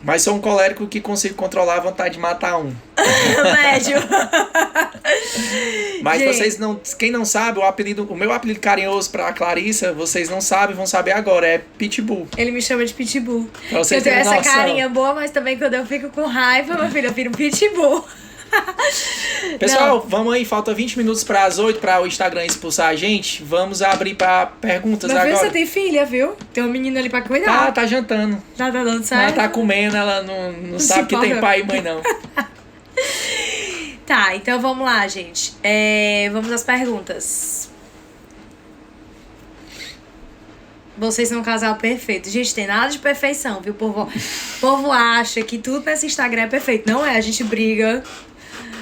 Mas sou um colérico que consigo controlar a vontade de matar um. Médio. Mas Gente, vocês não... Quem não sabe, o meu apelido carinhoso pra Clarissa, vocês não sabem, vão saber agora. É Pitbull. ele me chama de Pitbull. Pra vocês Eu tenho terem essa noção. carinha boa, mas também quando eu fico com raiva, meu filho, eu viro Pitbull. Pessoal, vamos aí, falta 20 minutos para as 8 para o Instagram expulsar a gente. Vamos abrir para perguntas Meu filho, agora. você tem filha, viu? Tem um menino ali pra cuidar. Tá jantando. Tá dando Ela certo? tá comendo, ela não sabe que tem pai e mãe, não. Tá, então vamos lá, gente. Vamos às perguntas. Vocês são um casal perfeito. Gente, tem nada de perfeição, viu, povo? O povo acha que tudo nesse Instagram é perfeito. Não é, a gente briga.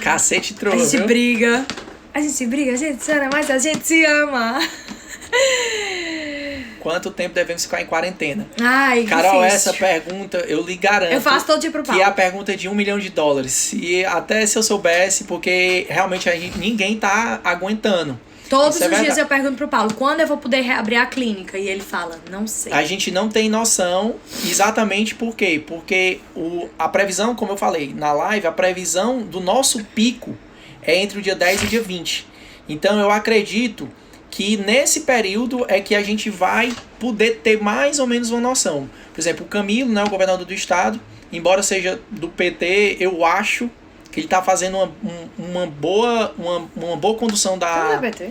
Cacete A trouxe, gente viu? briga. A gente se ama, mas a gente se ama. Quanto tempo devemos ficar em quarentena? Ai, Carol, difícil. essa pergunta, eu lhe garanto. Eu faço todo dia pro Paulo. Que é a pergunta de $1 milhão. Até se eu soubesse, porque realmente ninguém tá aguentando. Todos Isso é os dias verdade. eu pergunto pro Paulo, quando eu vou poder reabrir a clínica? E ele fala, não sei. A gente não tem noção exatamente por quê. Porque a previsão, como eu falei na live, a previsão do nosso pico é entre o dia 10 e o dia 20. Então eu acredito que nesse período é que a gente vai poder ter mais ou menos uma noção. Por exemplo, o Camilo, né, o governador do estado, embora seja do PT, eu acho que ele está fazendo uma boa condução da... Não é PT?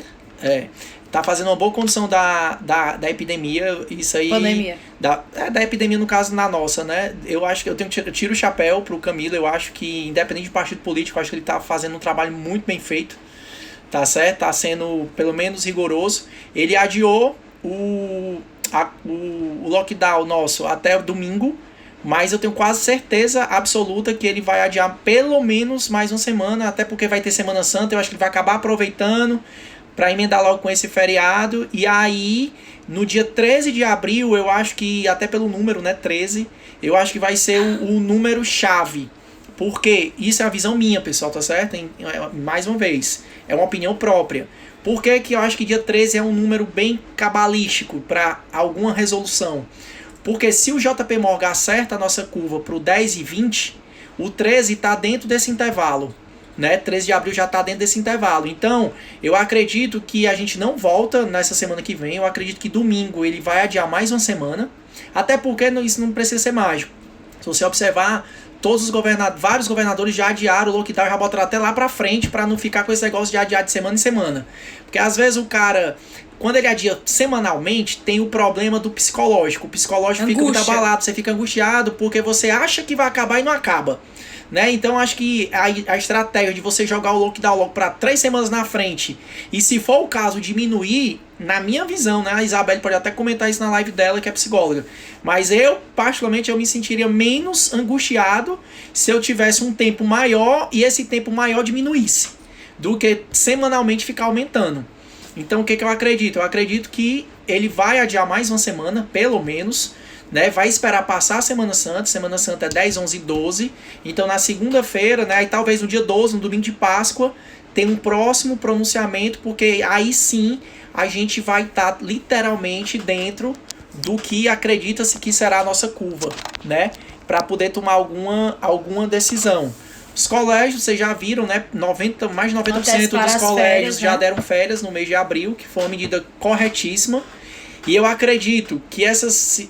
Tá fazendo uma boa condução da epidemia, isso aí... Pandemia. Da epidemia, no caso, na nossa, né? Eu acho que eu tiro o chapéu pro Camilo, eu acho que, independente de partido político, eu acho que ele tá fazendo um trabalho muito bem feito, tá certo? Tá sendo, pelo menos, rigoroso. Ele adiou o lockdown nosso até domingo, mas eu tenho quase certeza absoluta que ele vai adiar pelo menos mais uma semana, até porque vai ter Semana Santa, eu acho que ele vai acabar aproveitando para emendar logo com esse feriado. E aí, no dia 13 de abril, eu acho que, até pelo número, né, 13, eu acho que vai ser o número chave. Porque isso é a visão minha, pessoal, tá certo? Mais uma vez, é uma opinião própria. Por que que eu acho que dia 13 é um número bem cabalístico para alguma resolução? Porque se o JP Morgan acerta a nossa curva para o 10 e 20, o 13 está dentro desse intervalo. Né? 13 de abril já está dentro desse intervalo. Então, eu acredito que a gente não volta nessa semana que vem. Eu acredito que domingo ele vai adiar mais uma semana. Até porque isso não precisa ser mágico. Se você observar, vários governadores já adiaram o lockdown, já botaram até lá pra frente para não ficar com esse negócio de adiar de semana em semana. Porque às vezes o cara, quando ele adia semanalmente, tem o problema do psicológico. O psicológico fica muito abalado, você fica angustiado porque você acha que vai acabar e não acaba. Né? Então acho que a estratégia de você jogar o lockdown logo para 3 semanas na frente, e se for o caso diminuir, na minha visão, né? A Isabelle pode até comentar isso na live dela, que é psicóloga, mas eu particularmente eu me sentiria menos angustiado se eu tivesse um tempo maior e esse tempo maior diminuísse, do que semanalmente ficar aumentando. Então o que eu acredito? Eu acredito que ele vai adiar mais uma semana, pelo menos, né, vai esperar passar a Semana Santa é 10, 11 e 12, então na segunda-feira, né, e talvez no dia 12, no domingo de Páscoa, tem um próximo pronunciamento, porque aí sim a gente vai estar literalmente dentro do que acredita-se que será a nossa curva, né, para poder tomar alguma decisão. Os colégios, vocês já viram, né, mais de 90% dos colégios férias, já deram férias no mês de abril, que foi uma medida corretíssima. E eu acredito que essas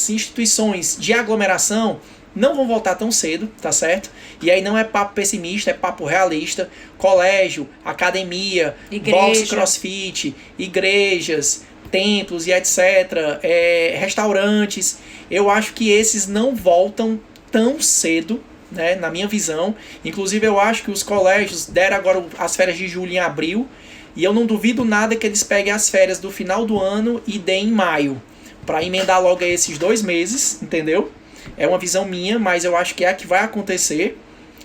instituições de aglomeração não vão voltar tão cedo, tá certo? E aí não é papo pessimista, é papo realista. Colégio, academia, boxe, crossfit, igrejas, templos e etc., restaurantes. Eu acho que esses não voltam tão cedo, né, na minha visão. Inclusive eu acho que os colégios deram agora as férias de julho em abril. E eu não duvido nada que eles peguem as férias do final do ano e deem em maio, para emendar logo aí esses 2 meses, entendeu? É uma visão minha, mas eu acho que é a que vai acontecer,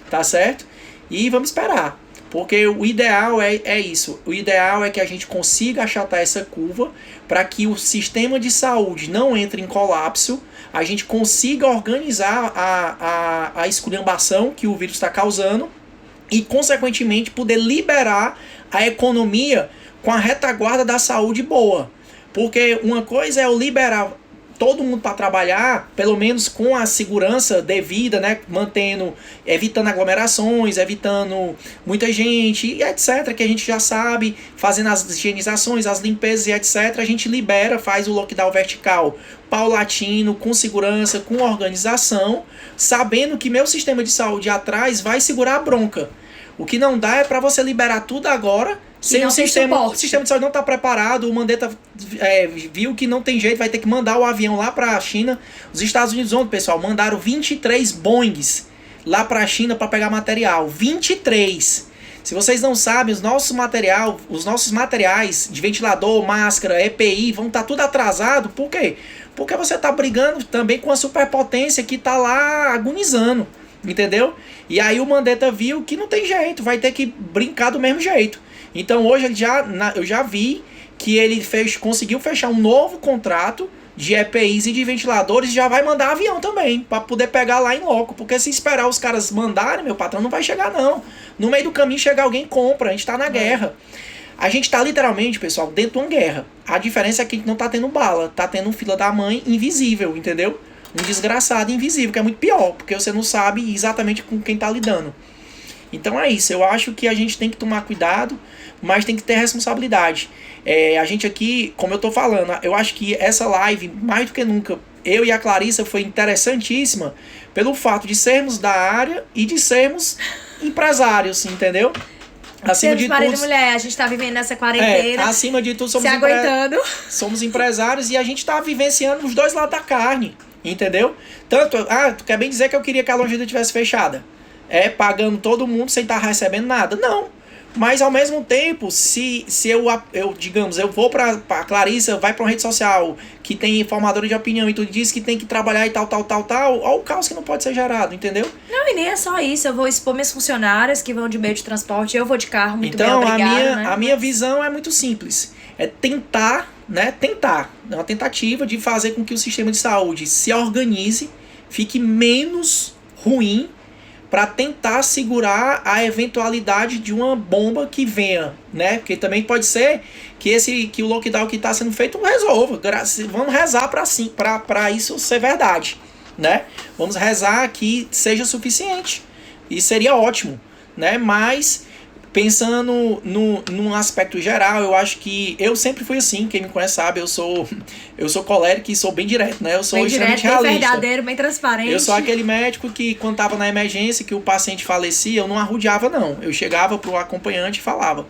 tá certo? E vamos esperar. Porque o ideal é isso. O ideal é que a gente consiga achatar essa curva para que o sistema de saúde não entre em colapso, a gente consiga organizar a esculhambação que o vírus está causando e, consequentemente, poder liberar a economia com a retaguarda da saúde boa. Porque uma coisa é eu liberar todo mundo para trabalhar, pelo menos com a segurança devida, né, evitando aglomerações, evitando muita gente, e etc, que a gente já sabe, fazendo as higienizações, as limpezas e etc, a gente libera, faz o lockdown vertical paulatino, com segurança, com organização, sabendo que meu sistema de saúde atrás vai segurar a bronca. O que não dá é para você liberar tudo agora, sem o sistema de saúde não está preparado. O Mandetta viu que não tem jeito, vai ter que mandar o avião lá para a China. Os Estados Unidos ontem, pessoal, mandaram 23 Boeings lá para a China para pegar material. 23! Se vocês não sabem, os nossos materiais de ventilador, máscara, EPI, vão estar tudo atrasado. Por quê? Porque você está brigando também com a superpotência que está lá agonizando. Entendeu? E aí o Mandetta viu que não tem jeito, vai ter que brincar do mesmo jeito. Então hoje eu já vi que ele conseguiu fechar um novo contrato de EPIs e de ventiladores e já vai mandar avião também, para poder pegar lá em loco. Porque se esperar os caras mandarem, meu patrão, não vai chegar não. No meio do caminho chegar alguém compra, a gente tá na guerra. A gente tá literalmente, pessoal, dentro de uma guerra. A diferença é que a gente não tá tendo bala, tá tendo fila da mãe invisível, entendeu? Um desgraçado invisível, que é muito pior, porque você não sabe exatamente com quem tá lidando. Então é isso, eu acho que a gente tem que tomar cuidado, mas tem que ter responsabilidade. A gente aqui, como eu tô falando, eu acho que essa live, mais do que nunca, eu e a Clarissa, foi interessantíssima pelo fato de sermos da área e de sermos empresários, entendeu? Acima de marido e mulher, a gente tá vivendo nessa quarentena. Acima de tudo, somos empresários e a gente tá vivenciando os dois lados da carne. Entendeu? Tu quer bem dizer que eu queria que a loja tivesse fechada? Pagando todo mundo sem estar recebendo nada? Não. Mas ao mesmo tempo, se eu digamos, eu vou pra Clarissa, vai pra uma rede social que tem formadora de opinião e tu diz que tem que trabalhar e tal, olha o caos que não pode ser gerado, entendeu? Não, e nem é só isso, eu vou expor minhas funcionárias que vão de meio de transporte, eu vou de carro, muito bem, obrigada. A minha visão é muito simples. É tentar, é uma tentativa de fazer com que o sistema de saúde se organize, fique menos ruim, para tentar segurar a eventualidade de uma bomba que venha, né? Porque também pode ser que o lockdown que está sendo feito resolva. Vamos rezar para isso ser verdade, né? Vamos rezar que seja suficiente. E seria ótimo, né? Mas pensando num aspecto geral, eu acho que eu sempre fui assim, quem me conhece sabe, eu sou colérico e sou bem direto, né? Eu sou extremamente realista. Bem verdadeiro, bem transparente. Eu sou aquele médico que quando tava na emergência, que o paciente falecia, eu não arrodeava não. Eu chegava pro acompanhante e falava: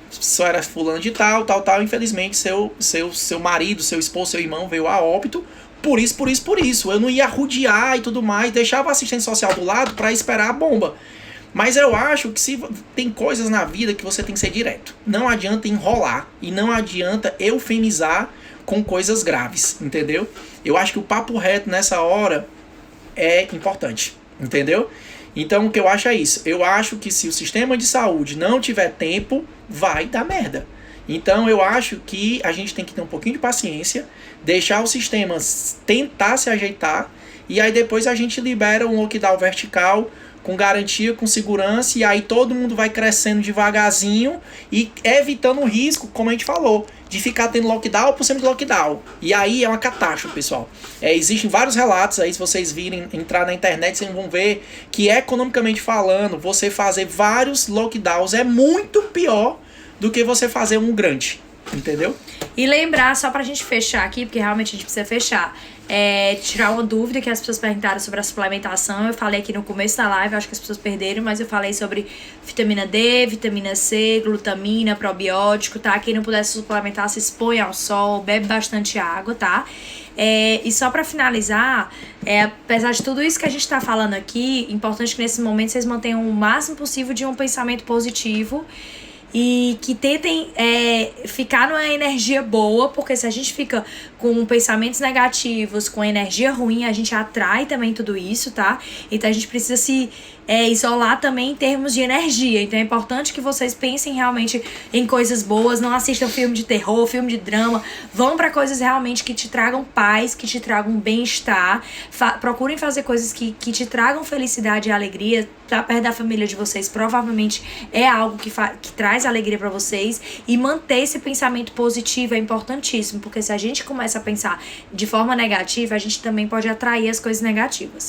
só era fulano de tal, infelizmente seu marido, seu esposo, seu irmão veio a óbito, por isso. Eu não ia arrodear e tudo mais, deixava o assistente social do lado para esperar a bomba. Mas eu acho que tem coisas na vida que você tem que ser direto. Não adianta enrolar e não adianta eufemizar com coisas graves, entendeu? Eu acho que o papo reto nessa hora é importante, entendeu? Então o que eu acho é isso. Eu acho que se o sistema de saúde não tiver tempo, vai dar merda. Então eu acho que a gente tem que ter um pouquinho de paciência, deixar o sistema tentar se ajeitar e aí depois a gente libera um lockdown vertical com garantia, com segurança, e aí todo mundo vai crescendo devagarzinho e evitando o risco, como a gente falou, de ficar tendo lockdown por cima de lockdown. E aí é uma catástrofe, pessoal. Existem vários relatos aí, se vocês virem, entrar na internet, vocês vão ver que economicamente falando, você fazer vários lockdowns é muito pior do que você fazer um grande, entendeu? E lembrar, só pra gente fechar aqui, porque realmente a gente precisa fechar, tirar uma dúvida que as pessoas perguntaram sobre a suplementação. Eu falei aqui no começo da live, acho que as pessoas perderam, mas eu falei sobre vitamina D, vitamina C, glutamina, probiótico, tá? Quem não puder suplementar, se expõe ao sol, bebe bastante água, tá? E só pra finalizar, apesar de tudo isso que a gente tá falando aqui, importante que nesse momento vocês mantenham o máximo possível de um pensamento positivo e que tentem ficar numa energia boa, porque se a gente fica com pensamentos negativos, com energia ruim, a gente atrai também tudo isso, tá? Então a gente precisa se isolar também em termos de energia. Então é importante que vocês pensem realmente em coisas boas, não assistam filme de terror, filme de drama, vão para coisas realmente que te tragam paz, que te tragam bem-estar, procurem fazer coisas que te tragam felicidade e alegria. Estar perto da família de vocês provavelmente é algo que traz alegria para vocês, e manter esse pensamento positivo é importantíssimo, porque se a gente começa a pensar de forma negativa, a gente também pode atrair as coisas negativas.